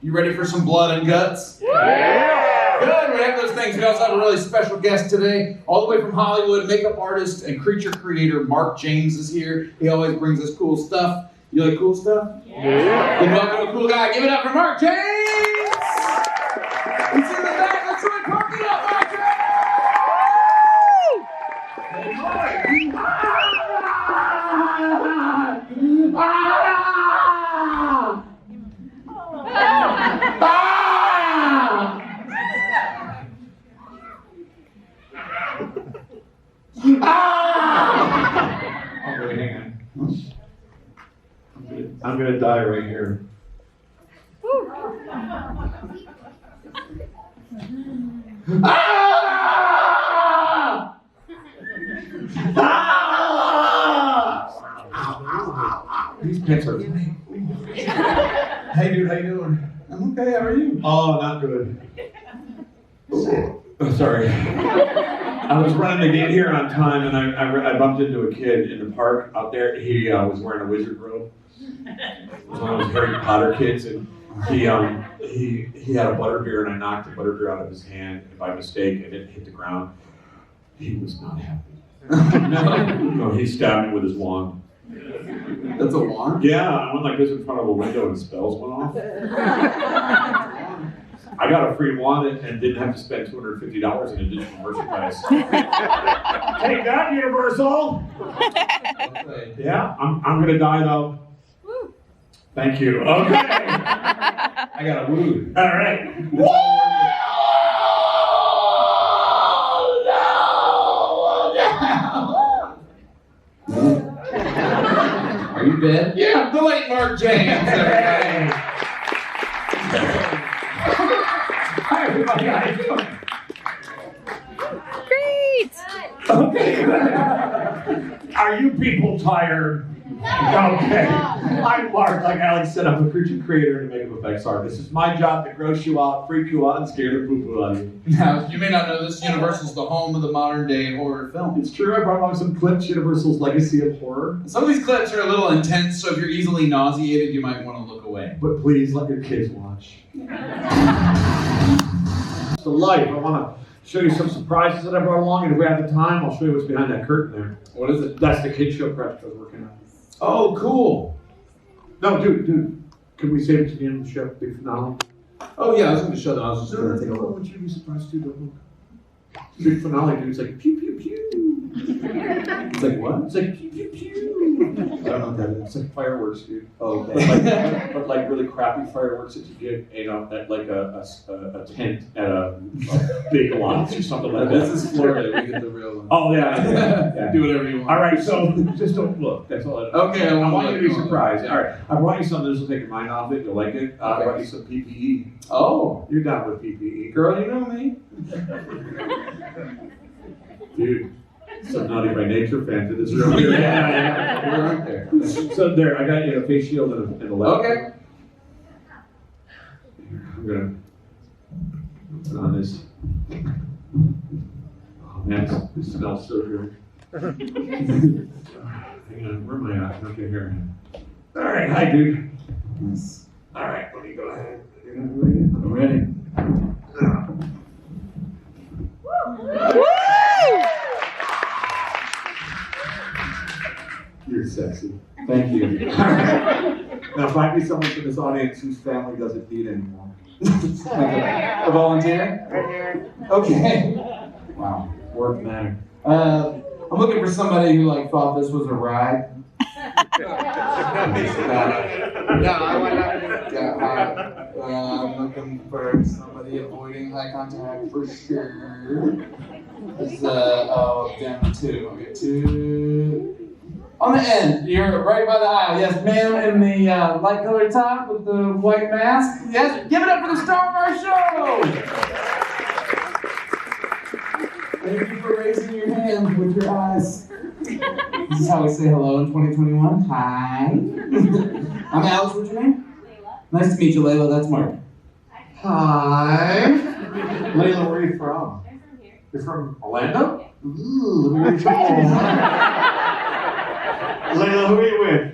You ready for some blood and guts? Yeah! Good, we have those things. We also have a really special guest today, all the way from Hollywood, makeup artist and creature creator Mark James is here. He always brings us cool stuff. You like cool stuff? Yeah! Good, welcome to a cool guy. Give it up for Mark James! He's in the back. Let's really pump it up, Mark James! Oh, wait, hang on. I'm gonna die right here. These pets are. Hey dude, how you doing? I'm okay, how are you? Oh, not good. Oh, sorry. I was running the gate here on time, and I bumped into a kid in the park out there. He was wearing a wizard robe. It was one of those Harry Potter kids, and he had a butterbeer, and I knocked the butterbeer out of his hand by mistake, and it hit the ground. He was not happy. No, he stabbed me with his wand. That's a wand? Yeah, I went like this in front of a window, and spells went off. I got a free wand and didn't have to spend $250 in additional merchandise. Take that, Universal! Okay. Yeah, I'm gonna die though. Thank you. Okay. I got a woo. All right. Are you dead? Yeah, the late Mark James. Hi everybody, how you doing? Great! Okay. Are you people tired? Okay. I'm Mark, like Alex said, I'm a creature creator and a makeup effects artist. It's my job to gross you out, freak you out, and scare the poo-poo out of you. Now, you may not know this, Universal's the home of the modern day horror film. It's true, I brought along some clips, Universal's legacy of horror. Some of these clips are a little intense, so if you're easily nauseated, you might want to look away. But please let your kids watch. It's a life. I want to show you some surprises that I brought along, and if we have the time, I'll show you what's behind that curtain there. What is it? That's the kid show project I was working on. Oh, cool. No, dude, can we save it to the end of the show, big finale? Oh, yeah, I was going to show them. I was just No, going to take a I look. want you to be surprised too, don't look. Big finale, dude, it's like pew pew pew. It's like, what? It's like pew pew pew. I don't know what that is. It's like fireworks, dude. Oh, But okay. but like really crappy fireworks that you get, you know, at like a tent at a big lots or something like that. This is Florida. We get the real one. Oh yeah. Do whatever you want. All right, so just don't look. That's all. Okay, I want you to be look. surprised. All right, I brought you something. This will take your mind off it. You'll like it. I brought you some PPE. Oh, You're down with PPE, girl, you know me. dude. Some naughty by nature fan to this room. Yeah. We're right there. So there, I got you a face shield and a leg. Okay. I'm gonna put on this. Oh man, this smells so good. Hang on, where am I at? Okay, here. All right, hi, dude. Yes. All right, let me go ahead. I'm ready. Woo! You're sexy. Thank you. Now find me someone from this audience whose family doesn't eat anymore. A volunteer? Right here. Okay. Wow. Work matter. I'm looking for somebody who thought this was a ride. I'm looking for somebody avoiding eye contact for sure. It's down two. I'll get two. On the end, you're right by the aisle. Yes, ma'am in the light colored top with the white mask. Yes, give it up for the star of our show! Thank you for raising your hand with your eyes. This is how we say hello in 2021. Hi. I'm Alex, what's your name? Layla. Nice to meet you, Layla. That's Mark. Hi. Layla, where are you from? I'm from here. You're from Orlando? Ooh, where are you from? Layla, who are you with?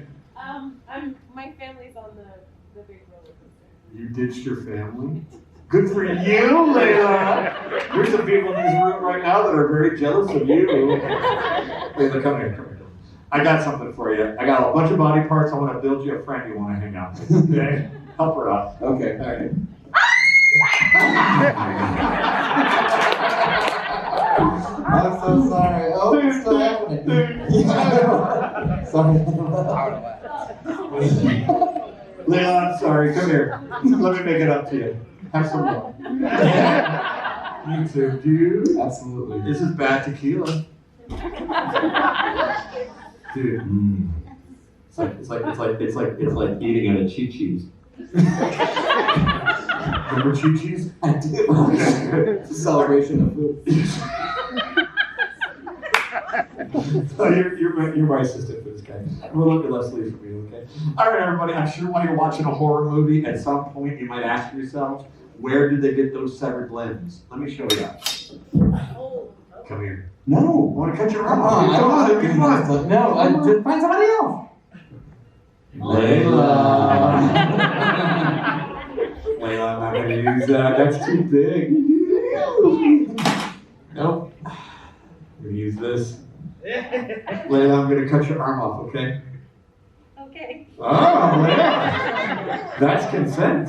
My family's on the big roller coaster. You ditched your family? Good for you, Layla. There's some people in this room right now that are very jealous of you. Layla, come here. I got something for you. I got a bunch of body parts. I want to build you a friend you want to hang out with. Okay? Help her out. Okay, all right. I'm so sorry. Oh, it's still happening. Sorry. Layla, I'm sorry. Come here. Let me make it up to you. Have some more. You too, dude. Absolutely. This is bad tequila. Dude. It's like eating at a Chi-Chi's. Remember Chi-Chi's? I do. It's a celebration of food. Oh, you're my assistant for this guy. We'll look at Leslie from you, okay? All right, everybody. I'm sure when you're watching a horror movie, at some point you might ask yourselves, where did they get those severed limbs? Let me show you. Come here. No. I want to cut your arm off. Come on. No, just find somebody else. Layla, I'm not going to use that. That's too big. Nope. I'm going to use this. Layla, I'm going to cut your arm off, okay? Okay. Oh, Layla. That's consent.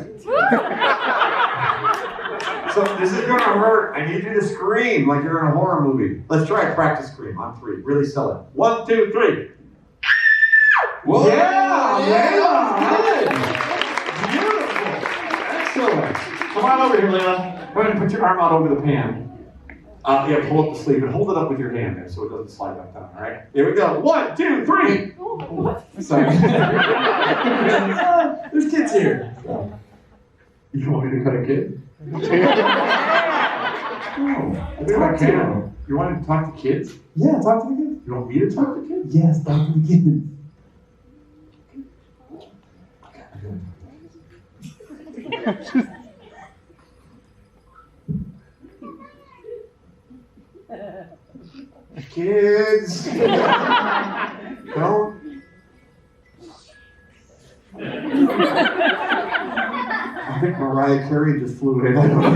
So this is going to hurt. I need you to scream like you're in a horror movie. Let's try a practice scream on 3. Really sell it. 1, 2, 3. Whoa. Yeah, Layla. Beautiful. Excellent. Come on over here, Layla. Go ahead and put your arm out over the pan. Yeah, pull up the sleeve and hold it up with your hand there so it doesn't slide back down, all right? Here we go. 1, 2, 3. Sorry. There's kids here. You want me to cut a kid? Oh, I think I can. You want to talk to kids? Yeah, talk to the kids. You want me to talk to kids? Yes, talk to the kids. Kids, don't. I think Mariah Carey just flew in. I don't know.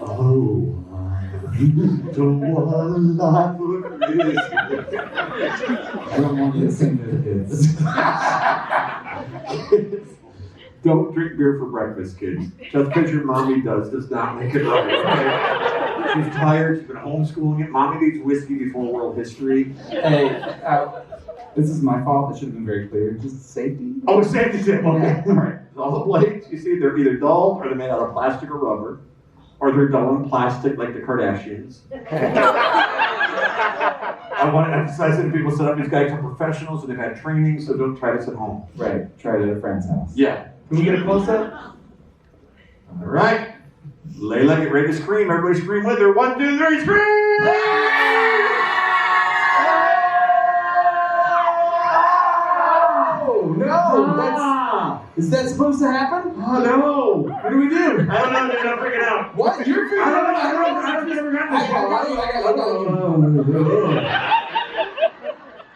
Oh, the one life of Christmas. I don't want you to sing to the kids. Don't drink beer for breakfast, kids. Just because your mommy does not make it right. Okay? She's tired. She's been homeschooling it. Mommy needs whiskey before world history. Hey, this is my fault. It should have been very clear. Just safety. Oh, safety tip. Okay. All right. All the blades you see, they're either dull or they're made out of plastic or rubber, or they're dull and plastic like the Kardashians. I want to emphasize that people set up these guys are professionals and they've had training, so don't try this at home. Right. Try it at a friend's house. Yeah. Can we get a close up? All right. Layla, get ready to scream. Everybody scream with her. 1, 2, 3, scream! Oh, no! Is that supposed to happen? Oh, no. What do we do? I don't know. They're not freaking out. What? You're freaking out? I never got this. I got you.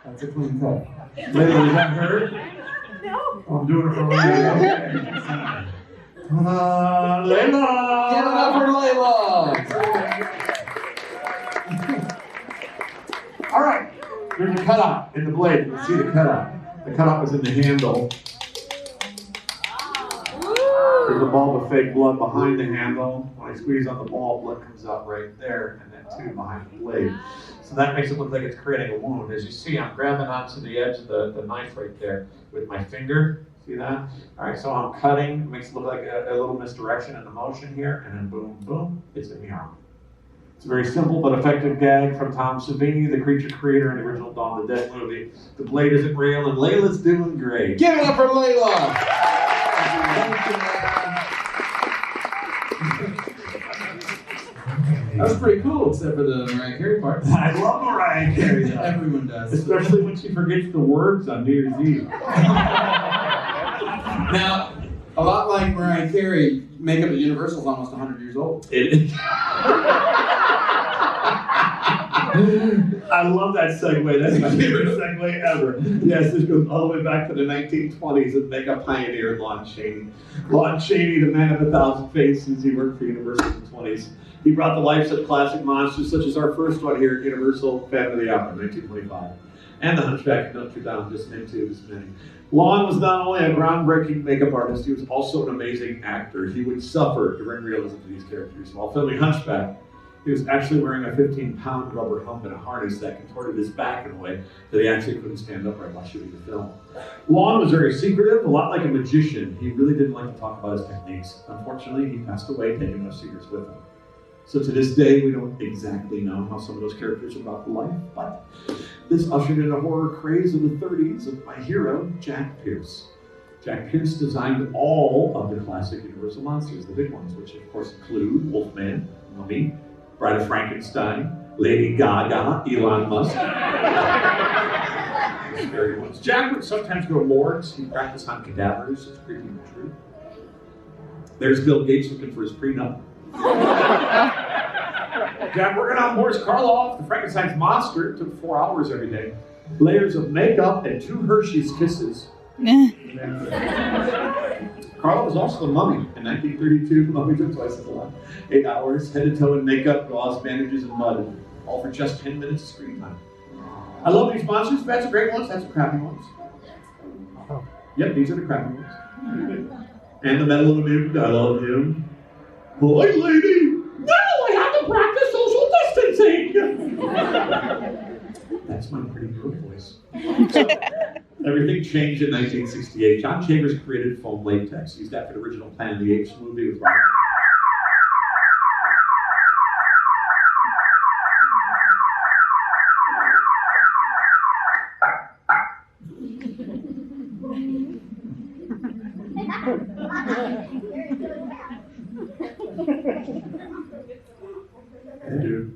That's a clean cut. Layla, is that her? No. I'm doing it for Layla. Layla! Give it up for Layla! All right. There's a cutout in the blade. You can see the cutout. The cutout was in the handle. There's a bulb of fake blood behind the handle. When I squeeze on the ball, blood comes out right there, and then too behind the blade. So that makes it look like it's creating a wound. As you see, I'm grabbing onto the edge of the knife right there with my finger. See that? All right, so I'm cutting. It makes it look like a little misdirection in the motion here, and then boom, boom, it's in the arm. It's a very simple but effective gag from Tom Savini, the creature creator in the original Dawn of the Dead movie. The blade isn't real, and Layla's doing great. Give it up for Layla! That was pretty cool, except for the Mariah Carey part. I love Mariah Carey. Everyone does. Especially when she forgets the words on New Year's Eve. Now, a lot like Mariah Carey, makeup at Universal is almost 100 years old. It is. I love that segue. That's my favorite segue ever. Yes, this goes all the way back to the 1920s and makeup pioneer Lon Chaney. Lon Chaney, the man of 1,000 faces. He worked for Universal in the 20s. He brought to life such classic monsters such as our first one here at Universal, Phantom of the Opera, 1925. And The Hunchback of Notre Dame, just to name two of his many. Lon was not only a groundbreaking makeup artist, he was also an amazing actor. He would suffer to bring realism to these characters. While filming Hunchback, he was actually wearing a 15-pound rubber hump and a harness that contorted his back in a way that he actually couldn't stand upright while shooting the film. Lon was very secretive, a lot like a magician. He really didn't like to talk about his techniques. Unfortunately, he passed away taking those secrets with him. So to this day, we don't exactly know how some of those characters are brought to life, but this ushered in a horror craze in the 30s of my hero, Jack Pierce. Jack Pierce designed all of the classic Universal monsters, the big ones, which of course include Wolfman, Mummy, Bride of Frankenstein, Lady Gaga, Elon Musk. Scary ones. Jack would sometimes go to morgues. He practiced on cadavers. It's creepy but true. There's Bill Gates looking for his prenup. Jack working on Boris Karloff, the Frankenstein's monster. It took 4 hours every day. Layers of makeup and 2 Hershey's Kisses. Karloff was also the Mummy. In 1932, the Mummy took twice as long. 8 hours, head to toe in makeup, gauze, bandages, and mud. All for just 10 minutes of screen time. I love these monsters. That's the great ones, that's the crappy ones. Yep, these are the crappy ones. And the Medal of the Nude, I love him. Boy, lady! No, I have to practice social distancing! That's my pretty girl voice. Everything changed in 1968. John Chambers created foam latex, used after the original Planet of the Apes movie with Robert. Hey, dude.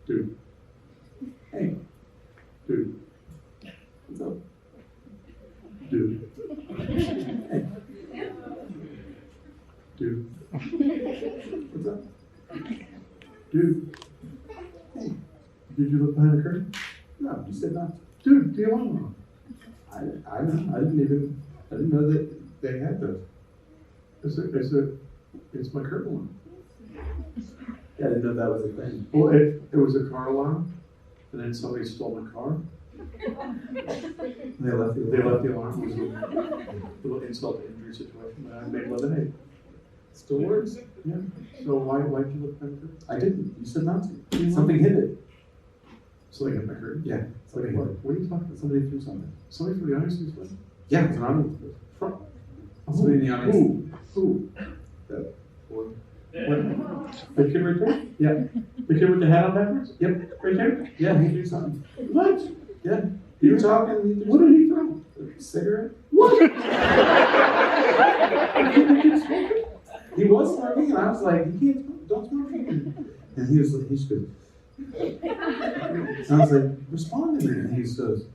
Dude. Hey. Dude. What's up? Dude. Hey. Dude. What's up? Dude. Hey. Did you look behind the curtain? No, you said not. Dude, do you want one? I didn't know that they had those. It's my curtain one. Yeah, I didn't know that was a thing. Well, it was a car alarm, and then somebody stole my car. They left the alarm. It was a little insult to injury situation, but I made lemonade. Still works? Yeah. So why did you look behind the curtain? I didn't. You said not to. Something hit it. Something hit my curtain? Yeah. Something hit it. What are you talking about? Somebody threw something. Somebody from the audience threw something? Yeah, it's an audience. Somebody in the audience. Who? That boy. What? The kid right there? Yeah. The kid with the hat on backwards? Yep. Right there? Yeah, he threw something. What? Yeah. You were talking. What did he throw? A cigarette? What? He was smoking, and I was like, you can't smoke. Don't smoke. And he was like, he's good. And I was like, respond to me. And he goes,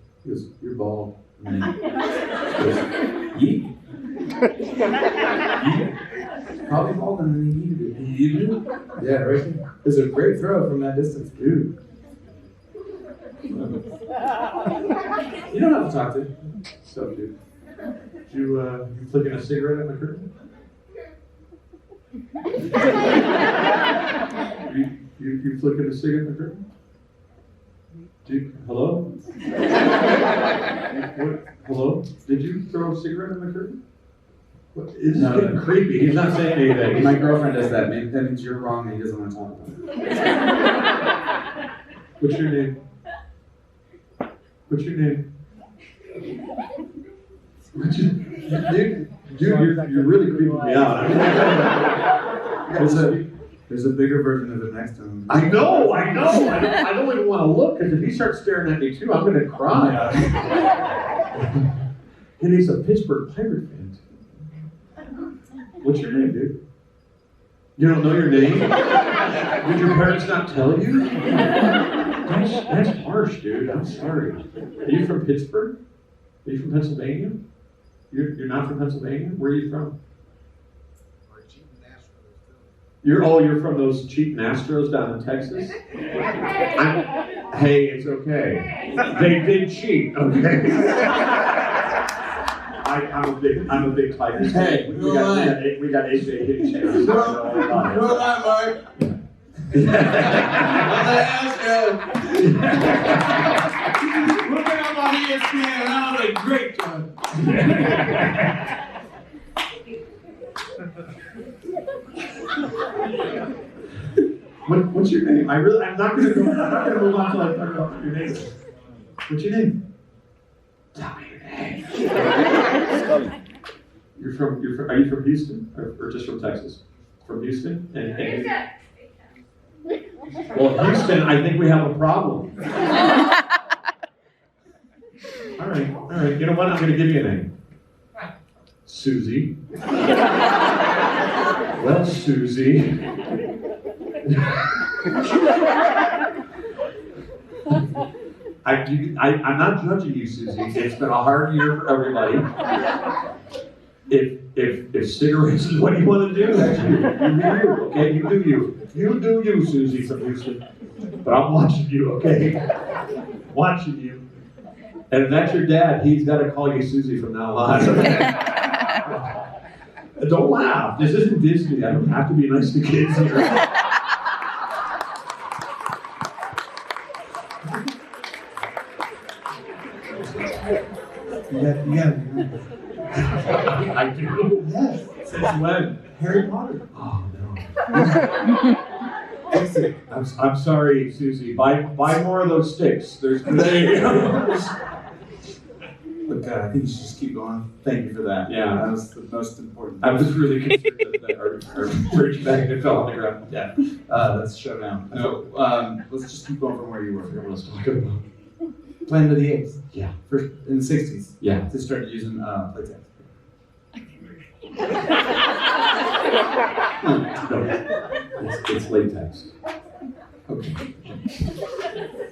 you're bald. And then he goes, yeet. Yeet. Probably bald, and then he yeeted it. And he yeeted it? Yeah, right there. It was a great throw from that distance, dude. You don't have to talk to. So, dude. You flicking a cigarette at my curtain? You flicking a cigarette at my curtain? Hello? What? Hello? Did you throw a cigarette at my curtain? What? This is getting creepy. He's not saying anything. My girlfriend does that. Maybe that means you're wrong and he doesn't want to talk about it. What's your name? What's your name? Dude, you're really creeping me out. There's a bigger version of it next to him. I know. I don't even want to look, because if he starts staring at me too, I'm going to cry. And he's a Pittsburgh Pirate fan. What's your name, dude? You don't know your name? Did your parents not tell you? That's harsh, dude. I'm sorry. Are you from Pittsburgh? Are you from Pennsylvania? You're not from Pennsylvania? Where are you from? You're from those cheap Astros down in Texas? Hey, it's okay. They did cheat, okay? I'm a big Tigers fan. Hey, we got AJ hitting chance. Go on, Mark. I'm the Astros. Looking up on ESPN, and I was like, great, John. What's your name? I'm not gonna move on until I talk about your name. What's your name? Tell me your name. Are you from Houston or just from Texas? From Houston? Well, Houston, I think we have a problem. All right. You know what? I'm gonna give you a name. Susie. Well, Susie. I'm not judging you, Susie. It's been a hard year for everybody. If cigarettes is what you want to do, that's you. You do you, okay? You do you. You do you, Susie from Houston. But I'm watching you, okay? Watching you. And if that's your dad, he's got to call you Susie from now on. Don't laugh. This isn't Disney. I don't have to be nice to kids here. Yeah. I do. Yes. Since when? Harry Potter. Oh no. Exit. I'm sorry, Susie. Buy more of those sticks. There's Look, I think you should just keep going. Thank you for that. Yeah. That was the most important. I was really concerned that our fridge magnet fell on the ground. Yeah. That's showdown. No, let's just keep going from where you were. Let's talk about. Planet of the Apes. Yeah. First in the 60s. Yeah. They started using playtex. No. It's latex. Okay.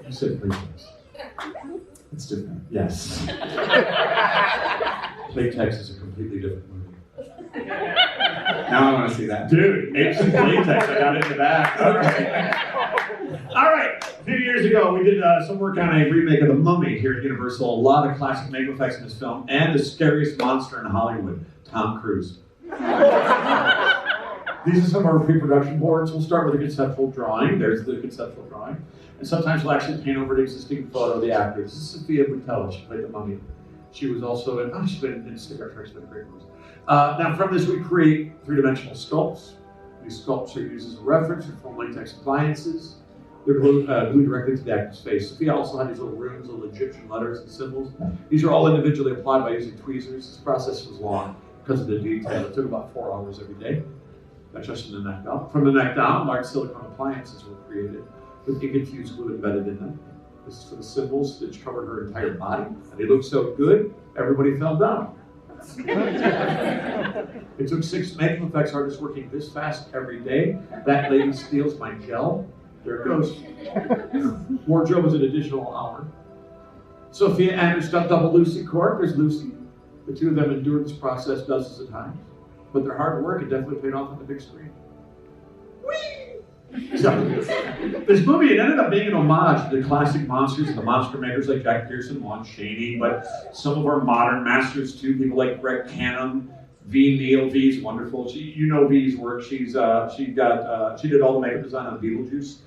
You said latex. It's different. Yes. Latex is a completely different movie. Now I want to see that. Dude, apes and latex. I got into that. All right. All right. A few years ago, we did some work on a remake of The Mummy here at Universal. A lot of classic makeup effects in this film, and the scariest monster in Hollywood, Tom Cruise. These are some of our pre-production boards. We'll start with a conceptual drawing. There's the conceptual drawing. And sometimes we'll actually paint over an existing photo of the actor. This is Sophia Boutella. She played the Mummy. She was also in, she's been in Cigar Trek, she's been great movies. Now from this, we create three-dimensional sculpts. These sculpts are used as a reference for foam latex appliances. They're glued directly to the actor's face. Sophia also had these little runes, little Egyptian letters and symbols. These are all individually applied by using tweezers. This process was long because of the detail. It took about 4 hours every day. That's just from the neck down. From the neck down, large silicone appliances were created with ink-infused glue embedded in them. This is for the symbols, which covered her entire body. And they looked so good, everybody fell down. It took 6 makeup effects artists working this fast every day. That lady steals my gel. There it goes. Wardrobe was an additional hour. Sophia and her stunt double Lucy Cork. There's Lucy. The two of them endured this process dozens of times. But their hard work had definitely paid off on the big screen. So, this movie, it ended up being an homage to the classic monsters and the monster makers like Jack Pearson, Lon Chaney, but some of our modern masters too, people like Greg Canham, V. Neal. V's wonderful. You know V's work. She did all the makeup design on Beetlejuice.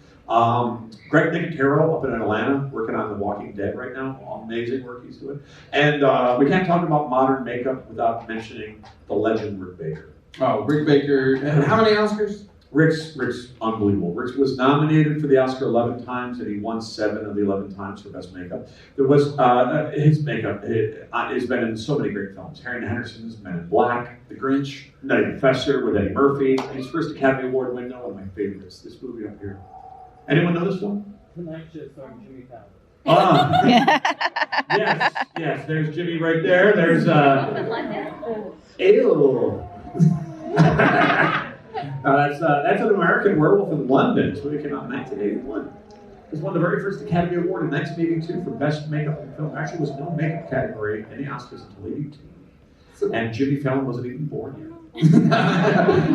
Greg Nicotero up in Atlanta, working on The Walking Dead right now. Amazing work he's doing. And we can't talk about modern makeup without mentioning the legend Rick Baker. Oh, Rick Baker. And how many Oscars? Rick's unbelievable. Rick was nominated for the Oscar 11 times, and he won 7 of the 11 times for Best Makeup. There was his makeup has been in so many great films. Harry and Henderson's Men in Black, The Grinch, Nutty Professor with Eddie Murphy. His first Academy Award window, one of my favorites. This movie up here. Anyone know this film? Tonight Shift starring Jimmy Fallon. Yes. There's Jimmy right there. There's Ew. That's an American Werewolf in London. It's really came out in 1981. It was won the very first Academy Award in 1982 for Best Makeup in Film. Actually, was no makeup category in the Oscars until 82. And Jimmy Fallon wasn't even born yet.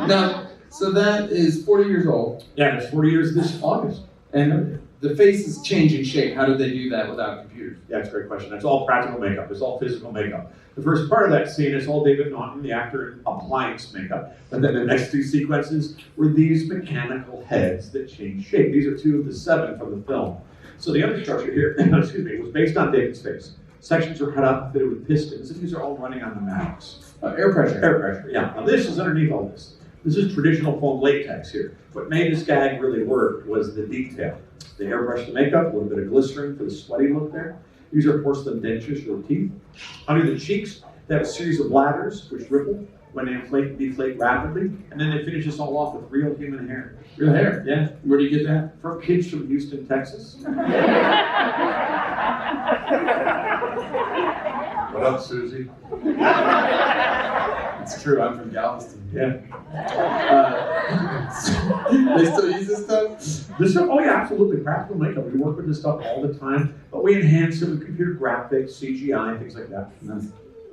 Now, So that is 40 years old, Yeah, it's 40 years this August. and the face is changing shape. How did they do that without computers? Yeah, it's a great question. That's all practical makeup. It's all physical makeup. The first part of that scene is all David Naughton, the actor, in appliance makeup. But then the next two sequences were these mechanical heads that change shape. These are 2 of the 7 from the film. So the understructure here, excuse me, was based on David's face. Sections are cut out and fitted with pistons, and these are all running on pneumatics. Air pressure. Air pressure, yeah. Now this is underneath all this. This is traditional foam latex here. What made this gag really work was the detail. They airbrushed the makeup, a little bit of glycerin for the sweaty look there. These are porcelain dentures for the teeth. Under the cheeks, they have a series of bladders which ripple when they inflate and deflate rapidly. And then they finish this all off with real human hair. Real hair. Yeah. Where do you get that? From kids from Houston, Texas. What up, Susie? It's true. I'm from Galveston. Yeah. They still use this stuff? This stuff, oh yeah, absolutely. Practical makeup. We work with this stuff all the time, but we enhance it with computer graphics, CGI, things like that.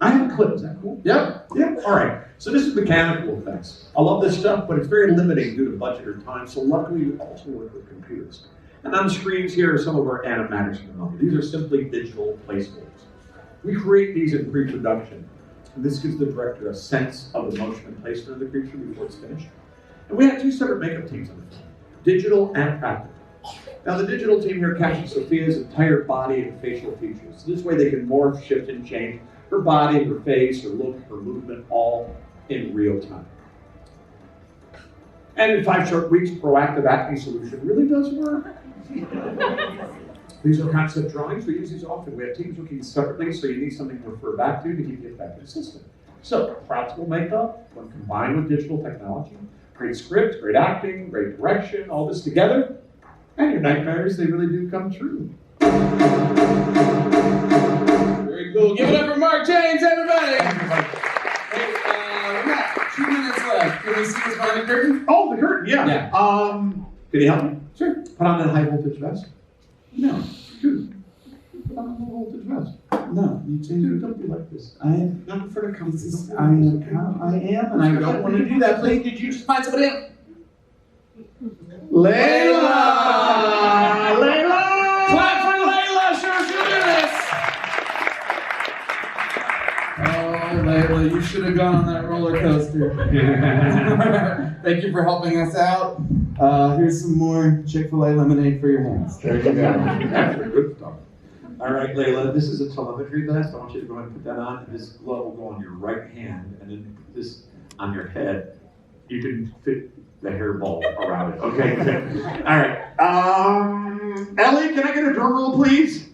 I have a clip. Is that cool? Yep. Yeah. All right. So this is mechanical effects. I love this stuff, but it's very limiting due to budget or time. So luckily, we also work with computers. And on the screens here are some of our animatics from the movie. These are simply digital placeholders. We create these in pre-production. And this gives the director a sense of the motion and placement of the creature before it's finished. And we had 2 separate makeup teams on the film, digital and practical. Now the digital team here captures Sophia's entire body and facial features. So this way they can morph, shift, and change her body, her face, her look, her movement, all in real time. And in 5 short weeks, proactive acne solution really does work. These are concept drawings. We use these often. We have teams working separately, so you need something to refer back to keep the effect consistent. So, practical makeup, when combined with digital technology, great script, great acting, great direction, all this together, and your nightmares, they really do come true. Very cool. Give it up for Mark James, everybody. Hey, we got 2 minutes left. Can we see this behind the curtain? Oh, the curtain, yeah. Yeah. Can you help me? Sure. Put on that high voltage vest. No, dude. Put on the high voltage vest. No, you change Dude, it. don't be like this. I am. Not for the company. I am how I am, and I don't want to do that. Please, did you just find somebody else? Layla! Layla! Clap for Layla. Sure, she'll do this. Oh, Layla, you should have gone on that roller coaster. Thank you for helping us out. Here's some more Chick-fil-A lemonade for your hands. There you go. That's good stuff. All right, Layla, this is a telemetry vest. I want you to go ahead and put that on. And this glove will go on your right hand, and then put this on your head. You can fit the hairball around it. Okay, good. All right. Ellie, can I get a drum roll, please?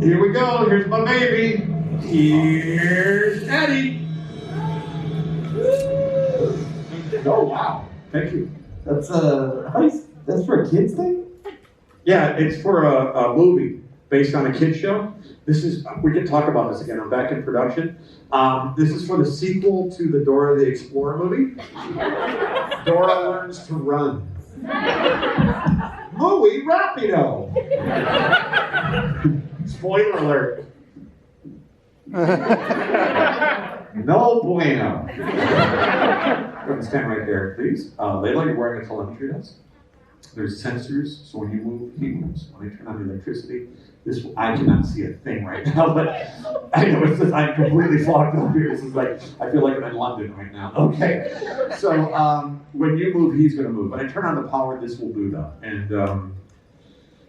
Here we go. Here's my baby. Here's Eddie. Oh, wow. Thank you. That's that's for a kids thing? Yeah, it's for a movie based on a kid show. This is, we can talk about this again. I'm back in production. This is for the sequel to the Dora the Explorer movie. Dora Learns to Run. Muy Rapido. Spoiler alert. No bueno. Go ahead and stand right there, please. Layla, you're wearing a telemetry vest. There's sensors, so when you move, he moves. When I turn on the electricity, I cannot see a thing right now, but I know it's just, I'm completely fogged up here. This is like, I feel like I'm in London right now. Okay, so when you move, he's gonna move. When I turn on the power, this will boot up. And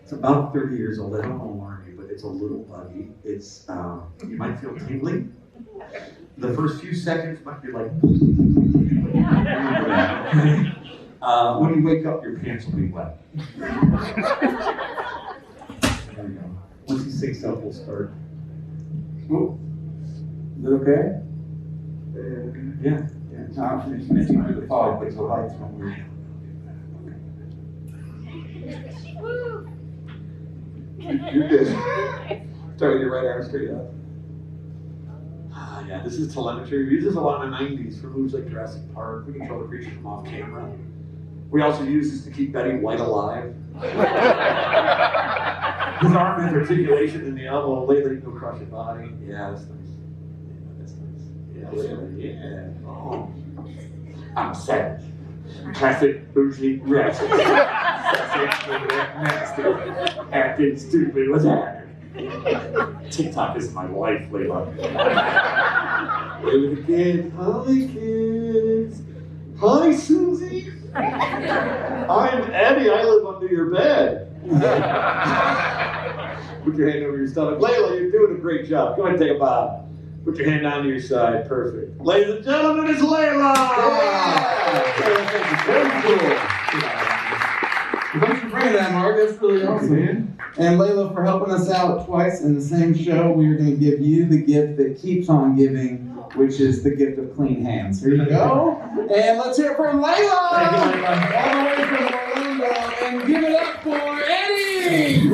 it's about 30 years old. I don't want to alarm you, but it's a little buggy. It's, you might feel tingling. The first few seconds might be like, when you wake up, your pants will be wet. There we go. Once he syncs up, we'll start. Oh, is it okay? Yeah. No, I'm finishing through the fog, but the lights won't work. You're good. Start with your right arm straight up. Yeah, this is telemetry. We use this a lot in the 90s for movies like Jurassic Park. We control the creature from off camera. We also use this to keep Betty White alive. His arm has articulation in the elbow. Lately, you can go across your body. Yeah, that's nice. Yeah, that's nice. Yeah, Layla, yeah. Oh. I'm savage. Classic bougie ratchet. Sexually nasty. Acting stupid with that. TikTok is my life, Layla. Layla again. Hi, kids. Hi, Susie. I'm Eddie. I live under your bed. Put your hand over your stomach. Layla, you're doing a great job. Go ahead and take a bow. Put your hand onto your side. Perfect. Ladies and gentlemen, it's Layla! Very cool. Thanks for bringing that, Mark. That's really awesome, man. And Layla, for helping us out twice in the same show, we are going to give you the gift that keeps on giving, which is the gift of clean hands. Here you go. And let's hear it for Layla! Thank you, Layla. All the way from Orlando. And give it up for Eddie!